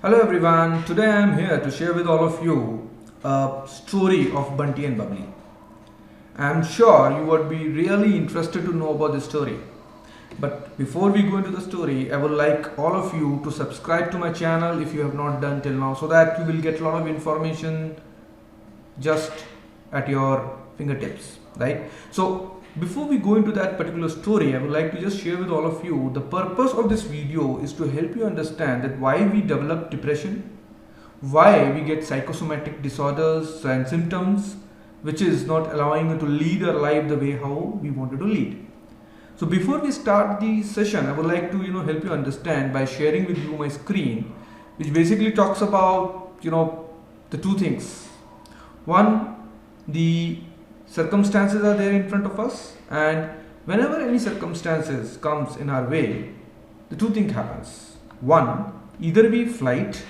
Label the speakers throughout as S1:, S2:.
S1: Hello everyone, today I am here to share with all of you a story of Bunty and Bubbly. I am sure you would be really interested to know about this story. But before we go into the story, I would like all of you to subscribe to my channel if you have not done till now so that you will get a lot of information just at your fingertips, right? So before we go into that particular story, I would like to just share with all of you the purpose of this video is to help you understand that why we develop depression, why we get psychosomatic disorders and symptoms which is not allowing you to lead our life the way how we wanted to lead. So before we start the session, I would like to help you understand by sharing with you my screen, which basically talks about the two things. One, the circumstances are there in front of us, and whenever any circumstances comes in our way, the two things happens. One, either we flight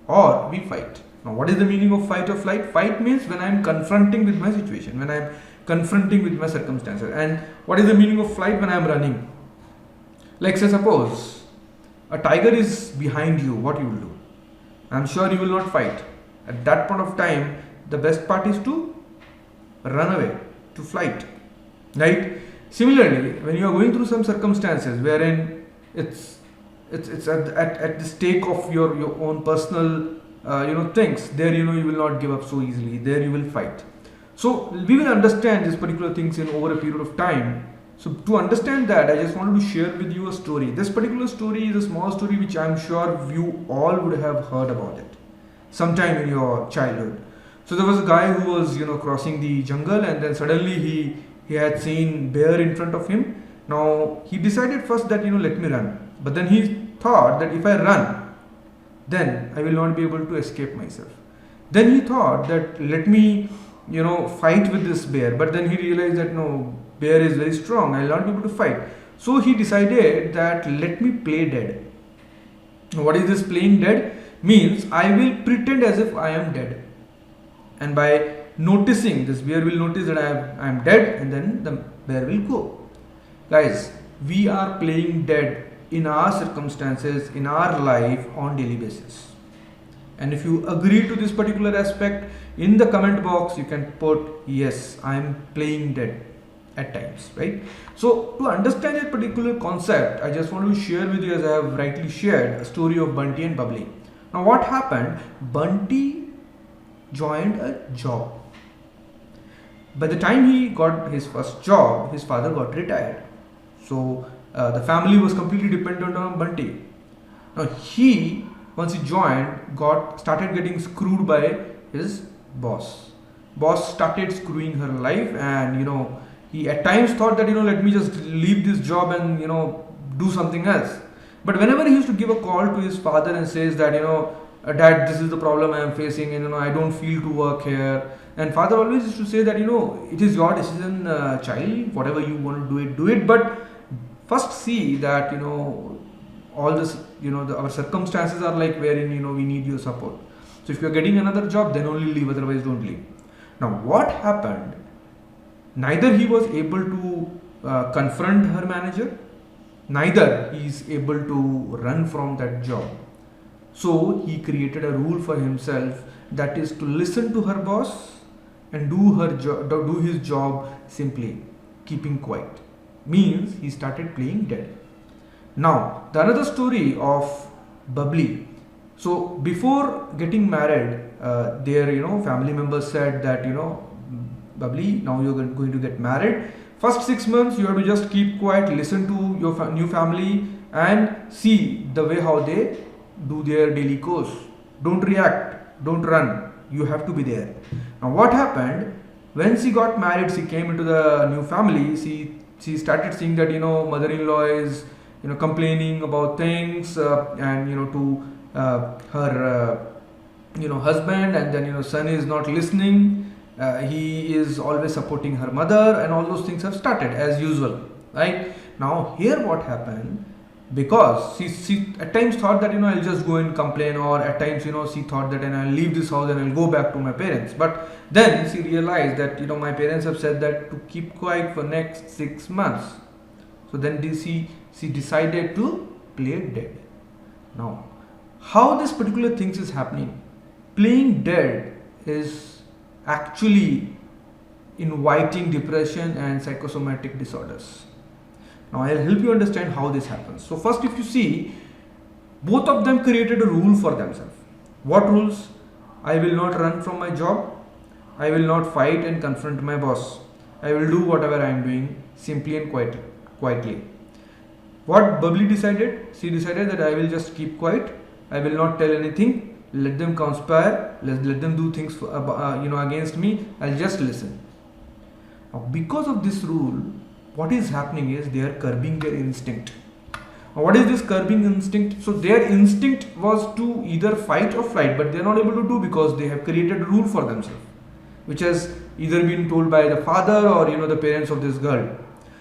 S1: or we fight. Now, what is the meaning of fight or flight? Fight means when I am confronting with my situation, when I am confronting with my circumstances. And what is the meaning of flight? When I am running. Like say suppose a tiger is behind you, what you will do? I am sure you will not fight. At that point of time, the best part is to run away, to flight, right? Similarly, when you are going through some circumstances wherein it's at the stake of your own personal things, there you will not give up so easily, there you will fight. So we will understand these particular things in over a period of time. So to understand that, I just wanted to share with you a story. This particular story is a small story which I am sure you all would have heard about it sometime in your childhood. So there was a guy who was crossing the jungle, and then suddenly he had seen bear in front of him. Now he decided first that let me run, but then he thought that if I run, then I will not be able to escape myself. Then he thought that let me fight with this bear, but then he realized that no, bear is very strong, I will not be able to fight. So he decided that let me play dead. What is this playing dead? Means I will pretend as if I am dead, and by noticing, this bear will notice that I am dead, and then the bear will go. Guys, we are playing dead in our circumstances, in our life on daily basis. And if you agree to this particular aspect, in the comment box you can put yes, I am playing dead at times, right? So to understand that particular concept, I just want to share with you, as I have rightly shared, a story of Bunty and Bubbly. Now what happened? Bunty joined a job. By the time he got his first job, his father got retired. So the family was completely dependent on Bunty. Now he, once he joined, started getting screwed by his boss. Boss started screwing her life, and he at times thought that let me just leave this job and do something else. But whenever he used to give a call to his father and says that dad, this is the problem I am facing, and I don't feel to work here, and father always used to say that it is your decision, child, whatever you want to do it, but first see that all this our circumstances are like wherein we need your support. So if you are getting another job, then only leave, otherwise don't leave. Now what happened? Neither he was able to confront her manager, neither he is able to run from that job. So he created a rule for himself, that is to listen to her boss and do his job simply, keeping quiet. Means he started playing dead. Now the another story of Bubbly. So before getting married, their family members said that Bubbly, now you're going to get married. First 6 months you have to just keep quiet, listen to your new family, and see the way how they do their daily course. Don't react, don't run, you have to be there. Now what happened? When she got married, she came into the new family, she started seeing that mother-in-law is complaining about things, and to her husband, and then son is not listening, he is always supporting her mother, and all those things have started as usual, right? Now here what happened, because she at times thought that I'll just go and complain, or at times she thought that and I'll leave this house and I'll go back to my parents. But then she realized that my parents have said that to keep quiet for next 6 months. So then she decided to play dead. Now how this particular things is happening. Playing dead is actually inviting depression and psychosomatic disorders. Now I'll help you understand how this happens. So first, if you see, both of them created a rule for themselves. What rules? I will not run from my job. I will not fight and confront my boss. I will do whatever I am doing simply and quietly. What Bubbly decided? She decided that I will just keep quiet. I will not tell anything. Let them conspire. Let them do things against me. I'll just listen. Now, because of this rule, what is happening is they are curbing their instinct. Now, what is this curbing instinct? So their instinct was to either fight or flight, but they are not able to do because they have created a rule for themselves, which has either been told by the father or the parents of this girl.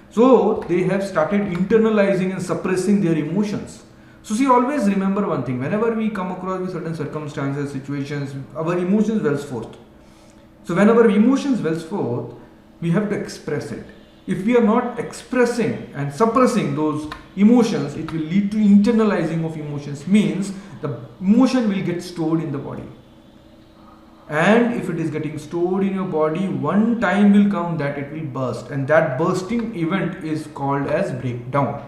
S1: So they have started internalizing and suppressing their emotions. So see, always remember one thing: whenever we come across with certain circumstances, situations, our emotions wells forth. So whenever emotions wells forth, we have to express it. If we are not expressing and suppressing those emotions, it will lead to internalizing of emotions, means the emotion will get stored in the body. And if it is getting stored in your body, one time will come that it will burst, and that bursting event is called as breakdown.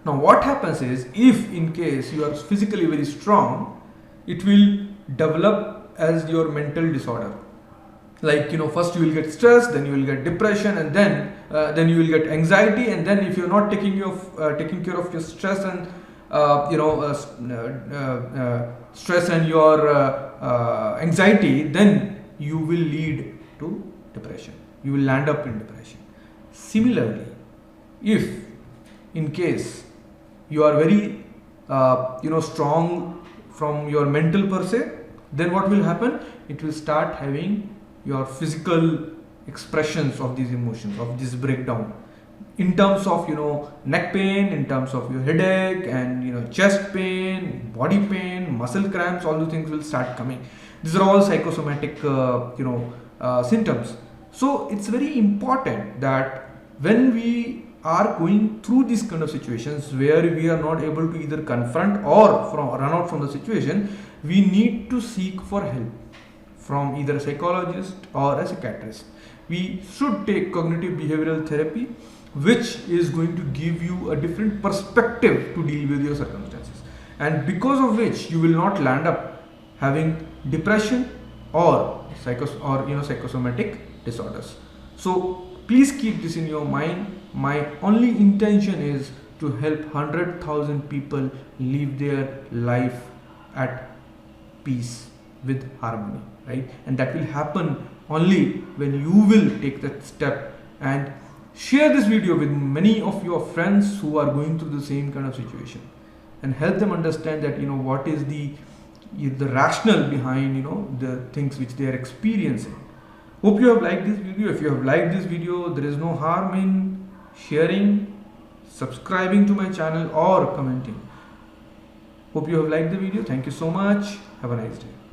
S1: Now what happens is, if in case you are physically very strong, it will develop as your mental disorder. Like first you will get stress, then you will get depression, and then you will get anxiety, and then if you are not taking care of your stress and stress and your anxiety, then you will lead to depression. You will land up in depression. Similarly, if in case you are very strong from your mental per se, then what will happen? It will start having your physical expressions of these emotions, of this breakdown, in terms of neck pain, in terms of your headache, and chest pain, body pain, muscle cramps. All the things will start coming. These are all psychosomatic symptoms. So it's very important that when we are going through these kind of situations where we are not able to either confront or run out from the situation, we need to seek for help from either a psychologist or a psychiatrist. We should take cognitive behavioral therapy, which is going to give you a different perspective to deal with your circumstances, and because of which you will not land up having depression or psychosomatic disorders. So please keep this in your mind. My only intention is to help 100,000 people live their life at peace with harmony, right? And that will happen only when you will take that step and share this video with many of your friends who are going through the same kind of situation, and help them understand that what is the rationale behind the things which they are experiencing. Hope you have liked this video. If you have liked this video, there is no harm in sharing, subscribing to my channel, or commenting. Hope you have liked the video. Thank you so much. Have a nice day.